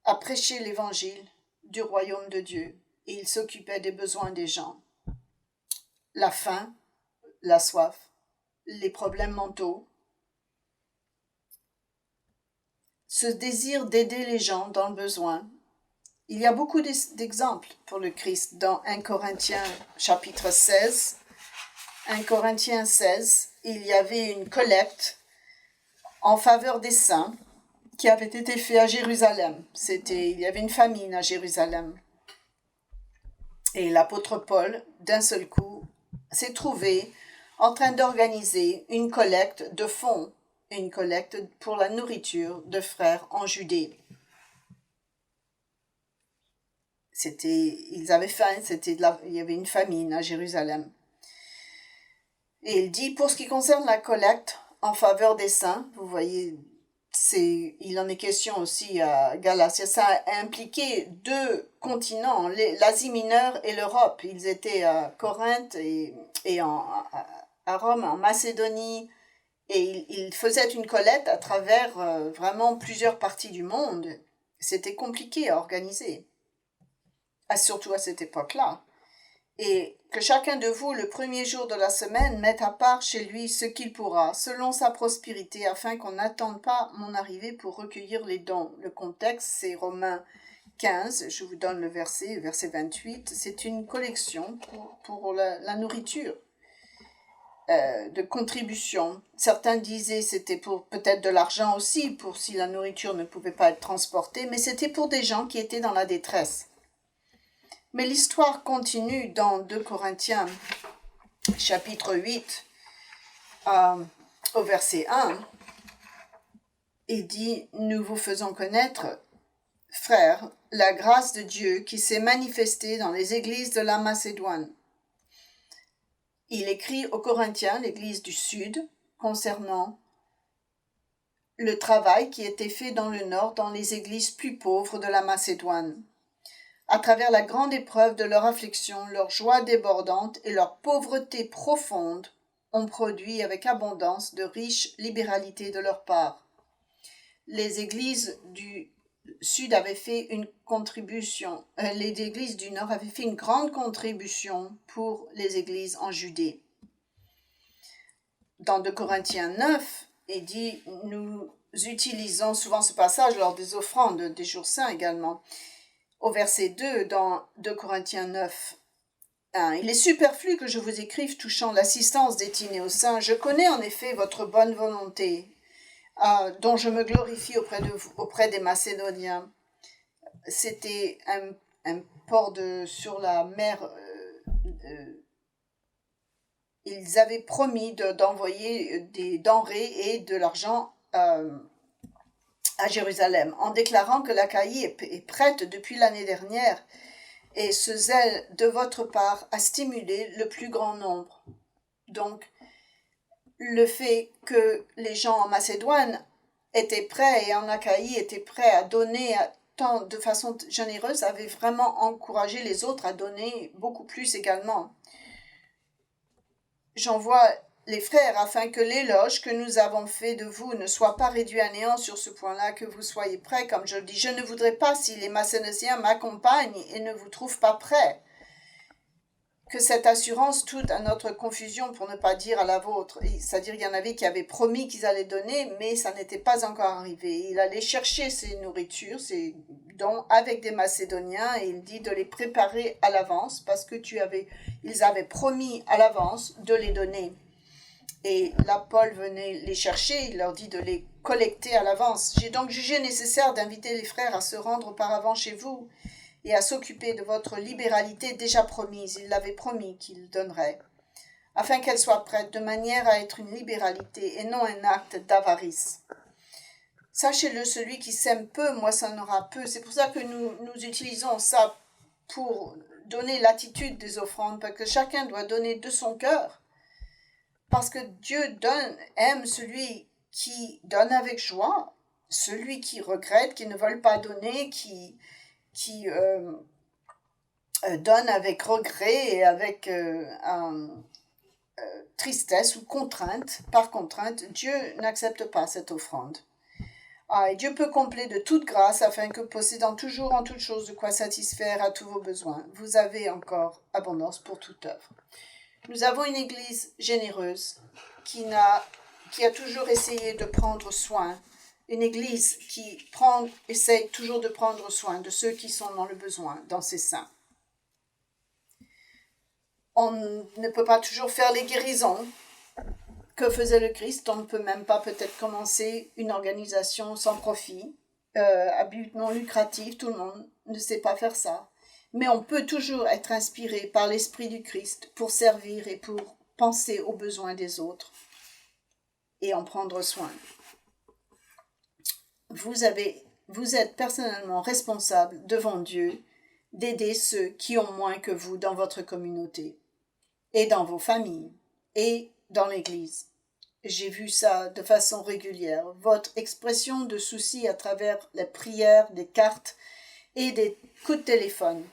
a prêché l'évangile du royaume de Dieu et il s'occupait des besoins des gens. La faim, la soif, les problèmes mentaux, ce désir d'aider les gens dans le besoin, Il y a beaucoup d'exemples pour le Christ dans 1 Corinthiens chapitre 16. 1 Corinthiens 16, il y avait une collecte en faveur des saints qui avait été faite à Jérusalem. Il y avait une famine à Jérusalem. Et l'apôtre Paul, d'un seul coup, s'est trouvé en train d'organiser une collecte de fonds, une collecte pour la nourriture de frères en Judée. Ils avaient faim, il y avait une famine à Jérusalem. Et il dit, pour ce qui concerne la collecte en faveur des saints, vous voyez, il en est question aussi à Galatie, ça a impliqué deux continents, l'Asie mineure et l'Europe. Ils étaient à Corinthe et à Rome, en Macédonie, et ils faisaient une collecte à travers vraiment plusieurs parties du monde. C'était compliqué à organiser, surtout à cette époque-là. Et que chacun de vous, le premier jour de la semaine, mette à part chez lui ce qu'il pourra, selon sa prospérité, afin qu'on n'attende pas mon arrivée pour recueillir les dons. Le contexte, c'est Romains 15, je vous donne le verset 28. C'est une collection pour la nourriture, de contribution. Certains disaient c'était pour peut-être de l'argent aussi, pour si la nourriture ne pouvait pas être transportée, mais c'était pour des gens qui étaient dans la détresse. Mais l'histoire continue dans 2 Corinthiens, chapitre 8, au verset 1. Il dit, « Nous vous faisons connaître, frères, la grâce de Dieu qui s'est manifestée dans les églises de la Macédoine. » Il écrit aux Corinthiens, l'église du Sud, concernant le travail qui était fait dans le Nord, dans les églises plus pauvres de la Macédoine. À travers la grande épreuve de leur affliction, leur joie débordante et leur pauvreté profonde ont produit avec abondance de riches libéralités de leur part. Les églises du Sud avaient fait une contribution, les églises du Nord avaient fait une grande contribution pour les églises en Judée. Dans 2 Corinthiens 9, il dit, nous utilisons souvent ce passage lors des offrandes des jours saints également. Au verset 2, dans 2 Corinthiens 9, 1, « Il est superflu que je vous écrive touchant l'assistance destinée aux saints. Je connais en effet votre bonne volonté, dont je me glorifie auprès des Macédoniens. » C'était un port sur la mer. Ils avaient promis d'envoyer des denrées et de l'argent à Jérusalem, en déclarant que l'Achaïe est prête depuis l'année dernière, et ce zèle de votre part a stimulé le plus grand nombre. Donc, le fait que les gens en Macédoine étaient prêts et en Achaïe étaient prêts à donner de façon généreuse avait vraiment encouragé les autres à donner beaucoup plus également. J'envoie les frères, afin que l'éloge que nous avons fait de vous ne soit pas réduit à néant sur ce point-là, que vous soyez prêts, comme je le dis. Je ne voudrais pas, si les Macédoniens m'accompagnent et ne vous trouvent pas prêts, que cette assurance toute à notre confusion, pour ne pas dire à la vôtre. C'est-à-dire qu'il y en avait qui avaient promis qu'ils allaient donner, mais ça n'était pas encore arrivé. Il allait chercher ces nourritures, ces dons, avec des Macédoniens, et il dit de les préparer à l'avance, parce que ils avaient promis à l'avance de les donner. Et là, Paul venait les chercher, il leur dit de les collecter à l'avance. J'ai donc jugé nécessaire d'inviter les frères à se rendre auparavant chez vous et à s'occuper de votre libéralité déjà promise. Il l'avait promis qu'il donnerait, afin qu'elle soit prête de manière à être une libéralité et non un acte d'avarice. Sachez-le, celui qui sème peu moissonnera peu. C'est pour ça que nous utilisons ça pour donner l'attitude des offrandes, parce que chacun doit donner de son cœur. Parce que Dieu aime celui qui donne avec joie, celui qui regrette, qui ne veut pas donner, qui donne avec regret et avec tristesse ou contrainte. Par contrainte, Dieu n'accepte pas cette offrande. Et Dieu peut combler de toute grâce, afin que, possédant toujours en toutes choses de quoi satisfaire à tous vos besoins, vous avez encore abondance pour toute œuvre. Nous avons une Église généreuse qui a toujours essayé de prendre soin une église qui essaie toujours de prendre soin de ceux qui sont dans le besoin, dans ses seins. On ne peut pas toujours faire les guérisons que faisait le Christ. On ne peut même pas peut-être commencer une organisation sans profit, à but non lucratif. Tout le monde ne sait pas faire ça. Mais on peut toujours être inspiré par l'Esprit du Christ pour servir et pour penser aux besoins des autres et en prendre soin. Vous êtes personnellement responsable devant Dieu d'aider ceux qui ont moins que vous dans votre communauté et dans vos familles et dans l'Église. J'ai vu ça de façon régulière. Votre expression de souci à travers les prières, des cartes et des coups de téléphone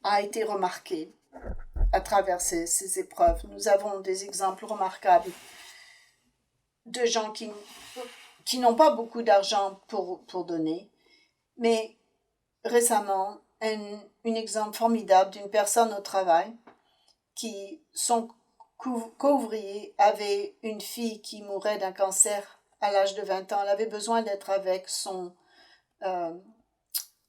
a été remarquée à travers ces épreuves. Nous avons des exemples remarquables de gens qui n'ont pas beaucoup d'argent pour donner, mais récemment, un exemple formidable d'une personne au travail qui, son co-ouvrier, avait une fille qui mourait d'un cancer à l'âge de 20 ans. Elle avait besoin d'être avec son...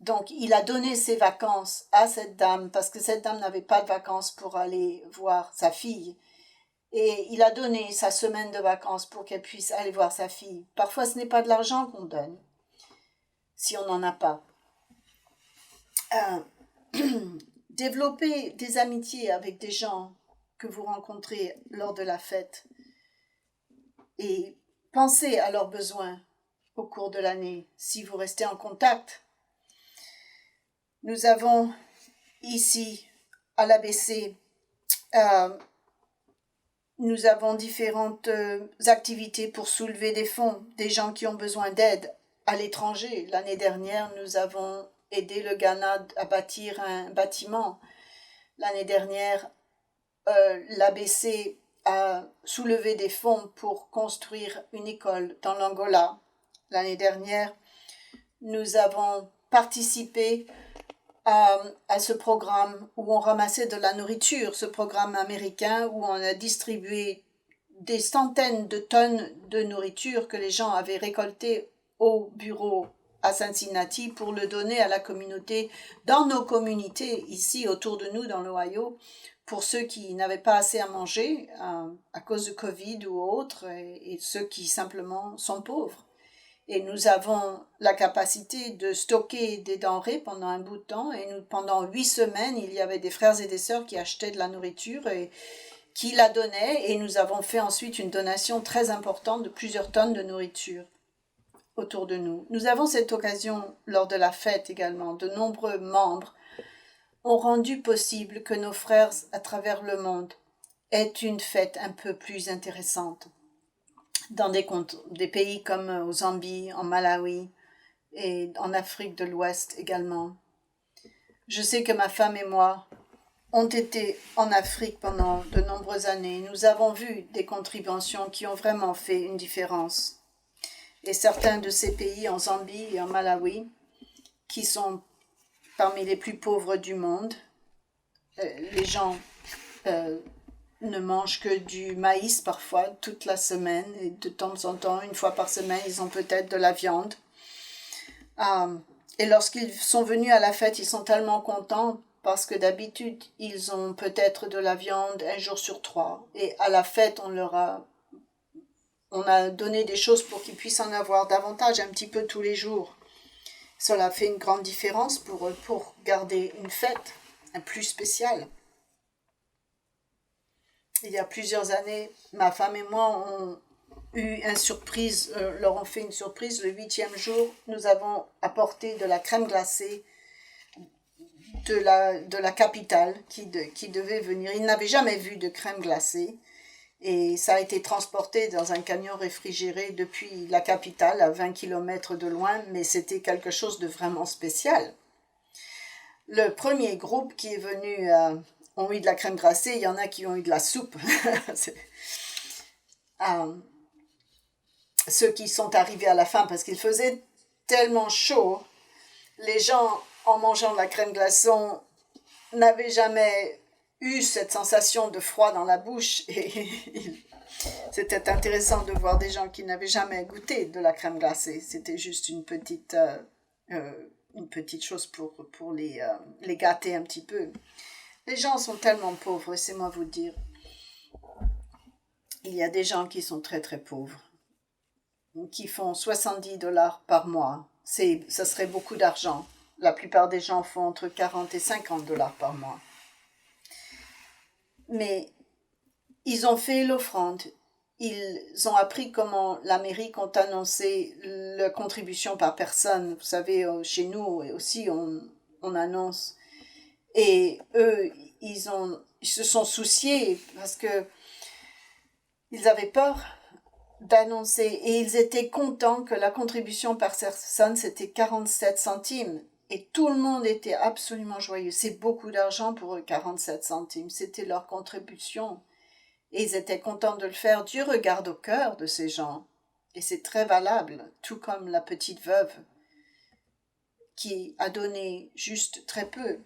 donc, il a donné ses vacances à cette dame parce que cette dame n'avait pas de vacances pour aller voir sa fille. Et il a donné sa semaine de vacances pour qu'elle puisse aller voir sa fille. Parfois, ce n'est pas de l'argent qu'on donne, si on n'en a pas. Développer des amitiés avec des gens que vous rencontrez lors de la fête et pensez à leurs besoins au cours de l'année si vous restez en contact. Nous avons ici à l'ABC nous avons différentes activités pour soulever des fonds, des gens qui ont besoin d'aide à l'étranger. L'année dernière, nous avons aidé le Ghana à bâtir un bâtiment. L'année dernière, l'ABC a soulevé des fonds pour construire une école dans l'Angola. L'année dernière, nous avons participé à ce programme où on ramassait de la nourriture, ce programme américain où on a distribué des centaines de tonnes de nourriture que les gens avaient récoltées au bureau à Cincinnati pour le donner à la communauté, dans nos communautés ici autour de nous dans l'Ohio, pour ceux qui n'avaient pas assez à manger à cause de Covid ou autre, et ceux qui simplement sont pauvres. Et nous avons la capacité de stocker des denrées pendant un bout de temps. Et pendant 8 semaines, il y avait des frères et des sœurs qui achetaient de la nourriture et qui la donnaient. Et nous avons fait ensuite une donation très importante de plusieurs tonnes de nourriture autour de nous. Nous avons cette occasion lors de la fête également. De nombreux membres ont rendu possible que nos frères à travers le monde aient une fête un peu plus intéressante. Dans des pays comme au Zambie, en Malawi et en Afrique de l'Ouest également. Je sais que ma femme et moi ont été en Afrique pendant de nombreuses années. Nous avons vu des contributions qui ont vraiment fait une différence. Et certains de ces pays, en Zambie et en Malawi, qui sont parmi les plus pauvres du monde, les gens ne mangent que du maïs parfois toute la semaine et de temps en temps, une fois par semaine, ils ont peut-être de la viande. Et lorsqu'ils sont venus à la fête, ils sont tellement contents parce que d'habitude, ils ont peut-être de la viande un jour sur 3. Et à la fête, on a donné des choses pour qu'ils puissent en avoir davantage, un petit peu tous les jours. Cela fait une grande différence pour eux, pour garder une fête un plus spéciale. Il y a plusieurs années, ma femme et moi ont eu leur ont fait une surprise. Le 8e jour, nous avons apporté de la crème glacée de la capitale qui devait venir. Ils n'avaient jamais vu de crème glacée et ça a été transporté dans un camion réfrigéré depuis la capitale à 20 km de loin, mais c'était quelque chose de vraiment spécial. Le premier groupe qui est venu ont eu de la crème glacée, il y en a qui ont eu de la soupe. Ceux qui sont arrivés à la fin, parce qu'il faisait tellement chaud, les gens, en mangeant de la crème glacée, n'avaient jamais eu cette sensation de froid dans la bouche et c'était intéressant de voir des gens qui n'avaient jamais goûté de la crème glacée. C'était juste une petite chose pour les gâter un petit peu. Les gens sont tellement pauvres, laissez-moi vous dire. Il y a des gens qui sont très très pauvres, qui font $70 par mois. Ça serait beaucoup d'argent. La plupart des gens font entre 40 et $50 par mois. Mais ils ont fait l'offrande. Ils ont appris comment l'Amérique ont annoncé la contribution par personne. Vous savez, chez nous aussi, on annonce. Et eux, ils se sont souciés parce que ils avaient peur d'annoncer. Et ils étaient contents que la contribution par personne, c'était 47 centimes. Et tout le monde était absolument joyeux. C'est beaucoup d'argent pour eux, 47 centimes. C'était leur contribution. Et ils étaient contents de le faire. Dieu regarde au cœur de ces gens. Et c'est très valable, tout comme la petite veuve qui a donné juste très peu.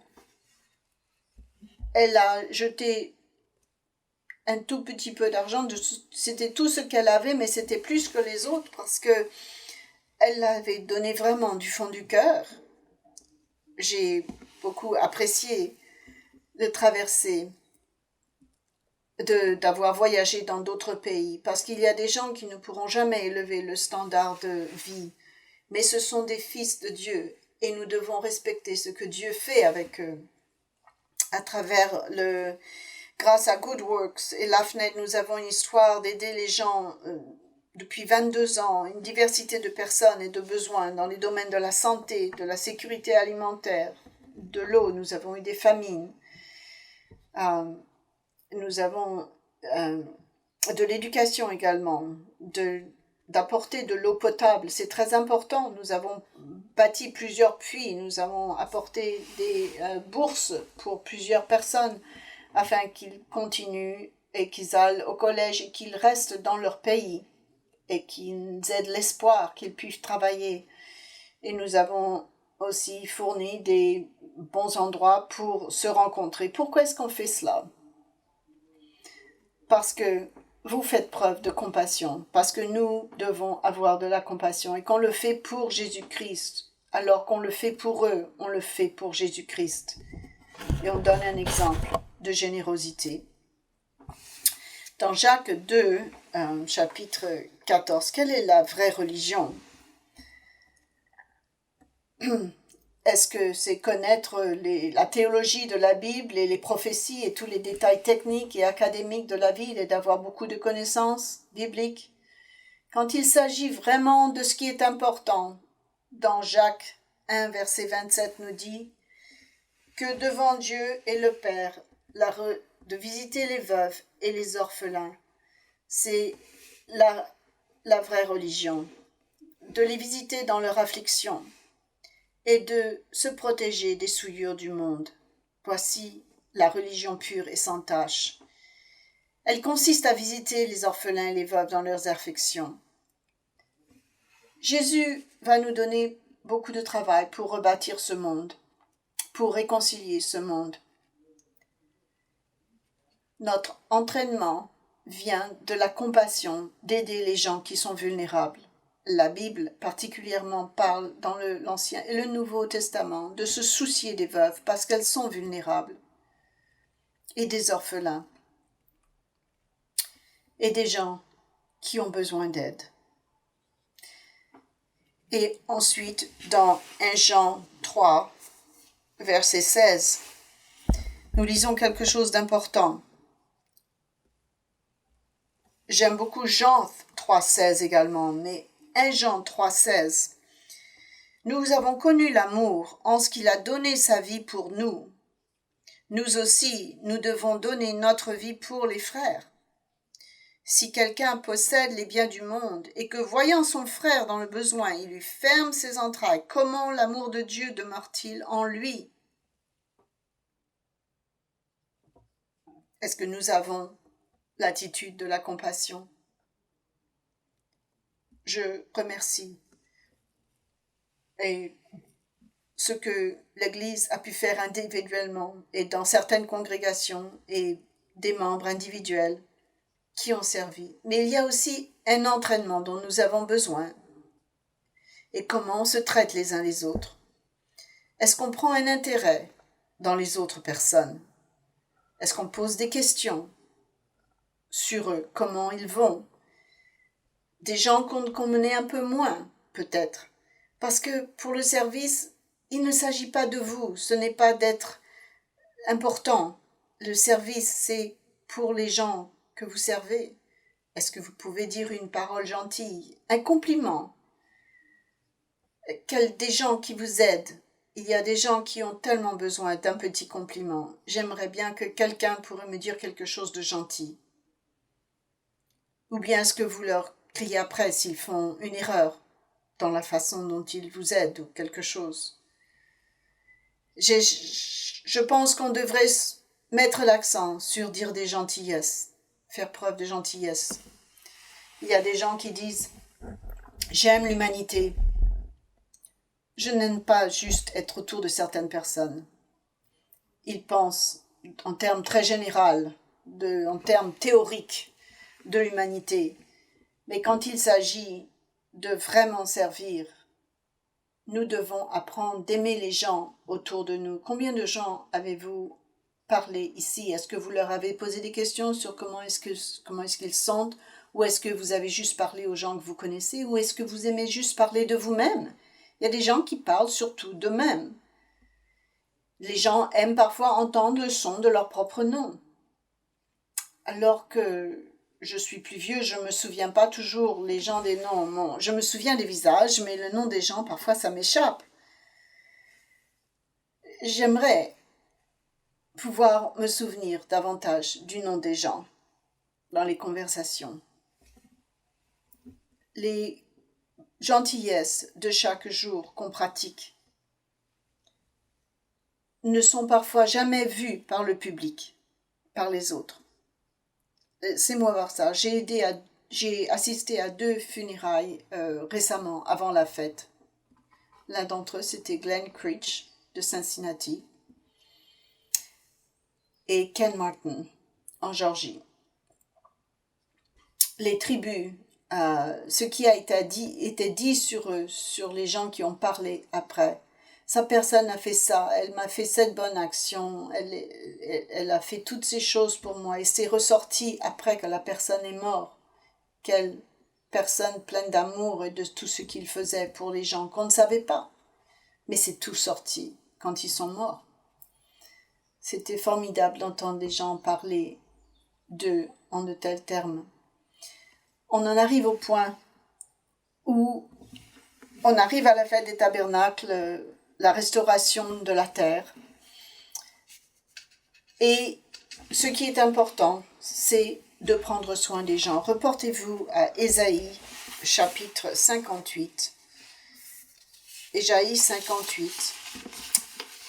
Elle a jeté un tout petit peu d'argent. C'était tout ce qu'elle avait, mais c'était plus que les autres parce que elle l'avait donné vraiment du fond du cœur. J'ai beaucoup apprécié de traverser, d'avoir voyagé dans d'autres pays, parce qu'il y a des gens qui ne pourront jamais élever le standard de vie, mais ce sont des fils de Dieu, et nous devons respecter ce que Dieu fait avec eux. À travers grâce à Good Works et l'AFNET, nous avons une histoire d'aider les gens depuis 22 ans, une diversité de personnes et de besoins dans les domaines de la santé, de la sécurité alimentaire, de l'eau. Nous avons eu des famines. Nous avons de l'éducation également, d'apporter de l'eau potable. C'est très important. Nous avons bâti plusieurs puits. Nous avons apporté des bourses pour plusieurs personnes afin qu'ils continuent et qu'ils aillent au collège et qu'ils restent dans leur pays et qu'ils aient de l'espoir, qu'ils puissent travailler. Et nous avons aussi fourni des bons endroits pour se rencontrer. Pourquoi est-ce qu'on fait cela? Parce que vous faites preuve de compassion, parce que nous devons avoir de la compassion et qu'on le fait pour Jésus-Christ, alors qu'on le fait pour eux, on le fait pour Jésus-Christ. Et on donne un exemple de générosité. Dans Jacques 2, chapitre 14, quelle est la vraie religion? Est-ce que c'est connaître la théologie de la Bible et les prophéties et tous les détails techniques et académiques de la Bible et d'avoir beaucoup de connaissances bibliques? Quand il s'agit vraiment de ce qui est important, dans Jacques 1, verset 27 nous dit que devant Dieu et le Père, de visiter les veuves et les orphelins, c'est la vraie religion, de les visiter dans leur affliction et de se protéger des souillures du monde. Voici la religion pure et sans tache. Elle consiste à visiter les orphelins et les veuves dans leurs afflictions. Jésus va nous donner beaucoup de travail pour rebâtir ce monde, pour réconcilier ce monde. Notre entraînement vient de la compassion d'aider les gens qui sont vulnérables. La Bible particulièrement parle dans l'Ancien et le Nouveau Testament de se soucier des veuves parce qu'elles sont vulnérables et des orphelins et des gens qui ont besoin d'aide. Et ensuite, dans 1 Jean 3, verset 16, nous lisons quelque chose d'important. J'aime beaucoup Jean 3,16 également, mais 1 Jean 3,16. Nous avons connu l'amour en ce qu'il a donné sa vie pour nous. Nous aussi, nous devons donner notre vie pour les frères. Si quelqu'un possède les biens du monde et que, voyant son frère dans le besoin, il lui ferme ses entrailles, comment l'amour de Dieu demeure-t-il en lui? Est-ce que nous avons l'attitude de la compassion? Je remercie et ce que l'Église a pu faire individuellement et dans certaines congrégations et des membres individuels qui ont servi. Mais il y a aussi un entraînement dont nous avons besoin. Et comment on se traite les uns les autres. Est-ce qu'on prend un intérêt dans les autres personnes? Est-ce qu'on pose des questions sur eux, comment ils vont? Des gens qu'on connaît un peu moins, peut-être. Parce que pour le service, il ne s'agit pas de vous, ce n'est pas d'être important. Le service, c'est pour les gens que vous servez. Est-ce que vous pouvez dire une parole gentille, un compliment? Des gens qui vous aident. Il y a des gens qui ont tellement besoin d'un petit compliment. J'aimerais bien que quelqu'un pourrait me dire quelque chose de gentil. Ou bien est-ce que vous leur criez après s'ils font une erreur dans la façon dont ils vous aident ou quelque chose? Je pense qu'on devrait mettre l'accent sur dire des gentillesses, faire preuve de gentillesse. Il y a des gens qui disent « J'aime l'humanité ». Je n'aime pas juste être autour de certaines personnes. Ils pensent en termes très généraux, en termes théoriques de l'humanité. Mais quand il s'agit de vraiment servir, nous devons apprendre d'aimer les gens autour de nous. Combien de gens avez-vous parlé ici? Est-ce que vous leur avez posé des questions sur comment est-ce qu'ils sentent? Ou est-ce que vous avez juste parlé aux gens que vous connaissez? Ou est-ce que vous aimez juste parler de vous-même? Il y a des gens qui parlent surtout d'eux-mêmes. Les gens aiment parfois entendre le son de leur propre nom. Alors que je suis plus vieux, je ne me souviens pas toujours les gens des noms. Je me souviens des visages, mais le nom des gens, parfois, ça m'échappe. J'aimerais pouvoir me souvenir davantage du nom des gens dans les conversations. Les gentillesses de chaque jour qu'on pratique ne sont parfois jamais vues par le public, par les autres. C'est moi voir ça. J'ai assisté à 2 funérailles récemment, avant la fête. L'un d'entre eux, c'était Glenn Critch de Cincinnati et Ken Martin en Georgie. Les tribus, ce qui a été dit sur eux, sur les gens qui ont parlé après. Sa personne a fait ça, elle m'a fait cette bonne action, elle a fait toutes ces choses pour moi et c'est ressorti après que la personne est morte. Quelle personne pleine d'amour et de tout ce qu'il faisait pour les gens qu'on ne savait pas. Mais c'est tout sorti quand ils sont morts. C'était formidable d'entendre les gens parler d'eux en de tels termes. On en arrive au point où on arrive à la fête des tabernacles, la restauration de la terre. Et ce qui est important, c'est de prendre soin des gens. Reportez-vous à Ésaïe, chapitre 58. Ésaïe 58,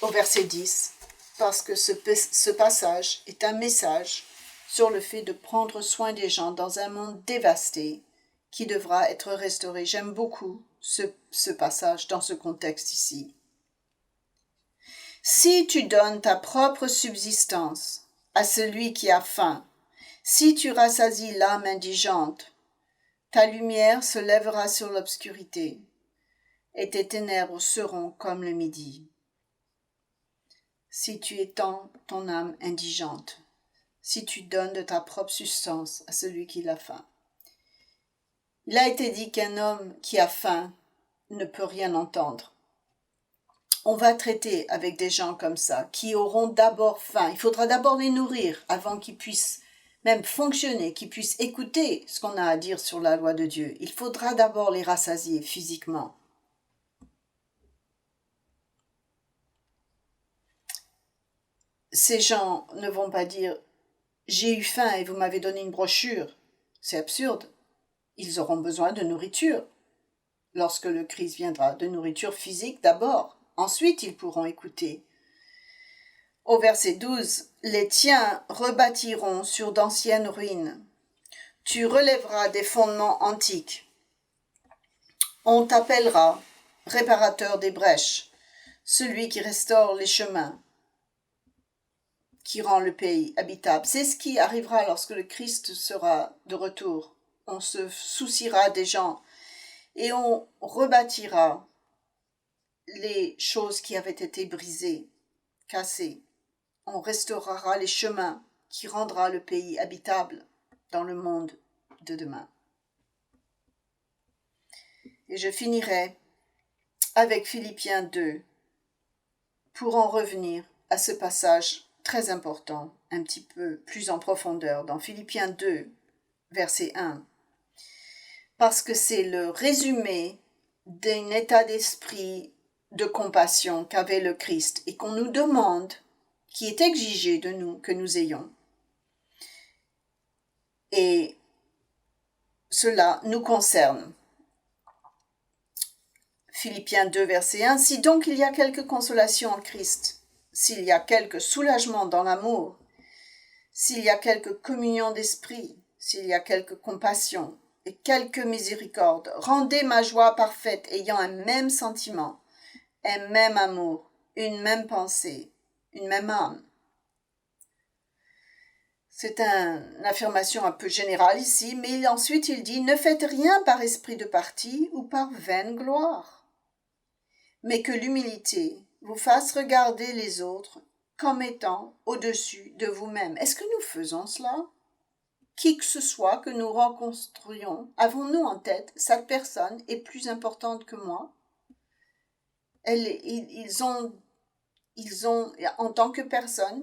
au verset 10, parce que ce passage est un message sur le fait de prendre soin des gens dans un monde dévasté qui devra être restauré. J'aime beaucoup ce passage dans ce contexte ici. Si tu donnes ta propre subsistance à celui qui a faim, si tu rassasies l'âme indigente, ta lumière se lèvera sur l'obscurité, et tes ténèbres seront comme le midi. Si tu étends ton âme indigente, si tu donnes de ta propre substance à celui qui a faim. Il a été dit qu'un homme qui a faim ne peut rien entendre. On va traiter avec des gens comme ça, qui auront d'abord faim. Il faudra d'abord les nourrir avant qu'ils puissent même fonctionner, qu'ils puissent écouter ce qu'on a à dire sur la loi de Dieu. Il faudra d'abord les rassasier physiquement. Ces gens ne vont pas dire « j'ai eu faim et vous m'avez donné une brochure ». C'est absurde. Ils auront besoin de nourriture. Lorsque le Christ viendra, de nourriture physique d'abord. Ensuite, ils pourront écouter. Au verset 12, « Les tiens rebâtiront sur d'anciennes ruines. Tu relèveras des fondements antiques. On t'appellera réparateur des brèches, celui qui restaure les chemins. qui rend le pays habitable. C'est ce qui arrivera lorsque le Christ sera de retour. On se souciera des gens et on rebâtira les choses qui avaient été brisées, cassées. On restaurera les chemins qui rendra le pays habitable dans le monde de demain. Et je finirai avec Philippiens 2 pour en revenir à ce passage très important, un petit peu plus en profondeur, dans Philippiens 2, verset 1. Parce que c'est le résumé d'un état d'esprit de compassion qu'avait le Christ et qu'on nous demande, qui est exigé de nous, que nous ayons. Et cela nous concerne. Philippiens 2, verset 1. Si donc il y a quelque consolation en Christ, s'il y a quelque soulagement dans l'amour, s'il y a quelque communion d'esprit, s'il y a quelque compassion et quelque miséricorde, rendez ma joie parfaite ayant un même sentiment, un même amour, une même pensée, une même âme. C'est une affirmation un peu générale ici, mais ensuite il dit « Ne faites rien par esprit de parti ou par vaine gloire, mais que l'humilité vous fasse regarder les autres comme étant au-dessus de vous-même. » Est-ce que nous faisons cela? Qui que ce soit que nous rencontrions, avons-nous en tête « Cette personne est plus importante que moi ». Ils ont, en tant que personne,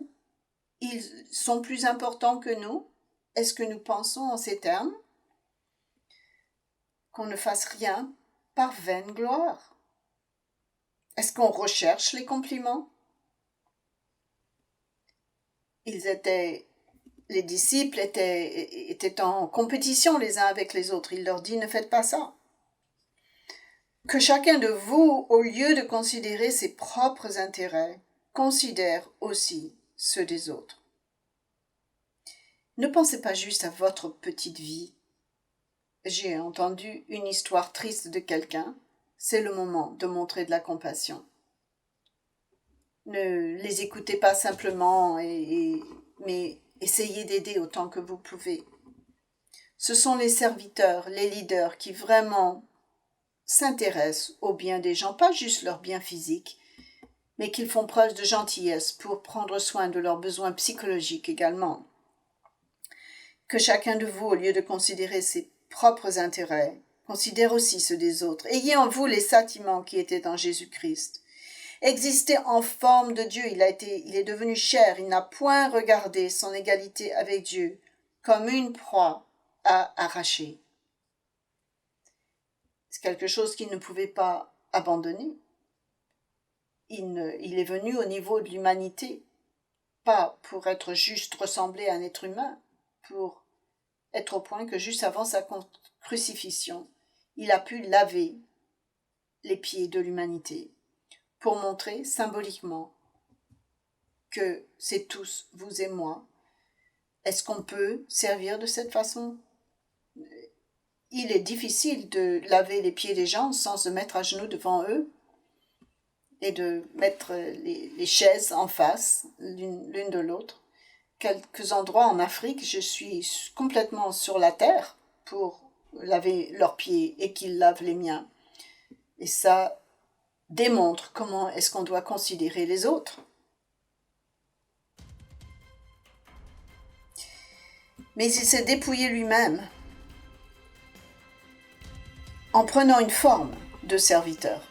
ils sont plus importants que nous. Est-ce que nous pensons en ces termes? Qu'on ne fasse rien par vaine gloire. Est-ce qu'on recherche les compliments? Les disciples étaient en compétition les uns avec les autres. Il leur dit, ne faites pas ça. Que chacun de vous, au lieu de considérer ses propres intérêts, considère aussi ceux des autres. Ne pensez pas juste à votre petite vie. J'ai entendu une histoire triste de quelqu'un. C'est le moment de montrer de la compassion. Ne les écoutez pas simplement, mais essayez d'aider autant que vous pouvez. Ce sont les serviteurs, les leaders qui vraiment s'intéressent au bien des gens, pas juste leur bien physique, mais qu'ils font preuve de gentillesse pour prendre soin de leurs besoins psychologiques également. Que chacun de vous, au lieu de considérer ses propres intérêts, considère aussi ceux des autres. Ayez en vous les sentiments qui étaient en Jésus-Christ. Existez en forme de Dieu, il est devenu chair, il n'a point regardé son égalité avec Dieu comme une proie à arracher. C'est quelque chose qu'il ne pouvait pas abandonner. Il est venu au niveau de l'humanité, pas pour être juste ressemblé à un être humain, pour être au point que juste avant sa crucifixion, il a pu laver les pieds de l'humanité pour montrer symboliquement que c'est tous, vous et moi. Est-ce qu'on peut servir de cette façon? Il est difficile de laver les pieds des gens sans se mettre à genoux devant eux et de mettre les chaises en face l'une de l'autre. Quelques endroits en Afrique, je suis complètement sur la terre pour laver leurs pieds et qu'ils lavent les miens. Et ça démontre comment est-ce qu'on doit considérer les autres. Mais il s'est dépouillé lui-même en prenant une forme de serviteur.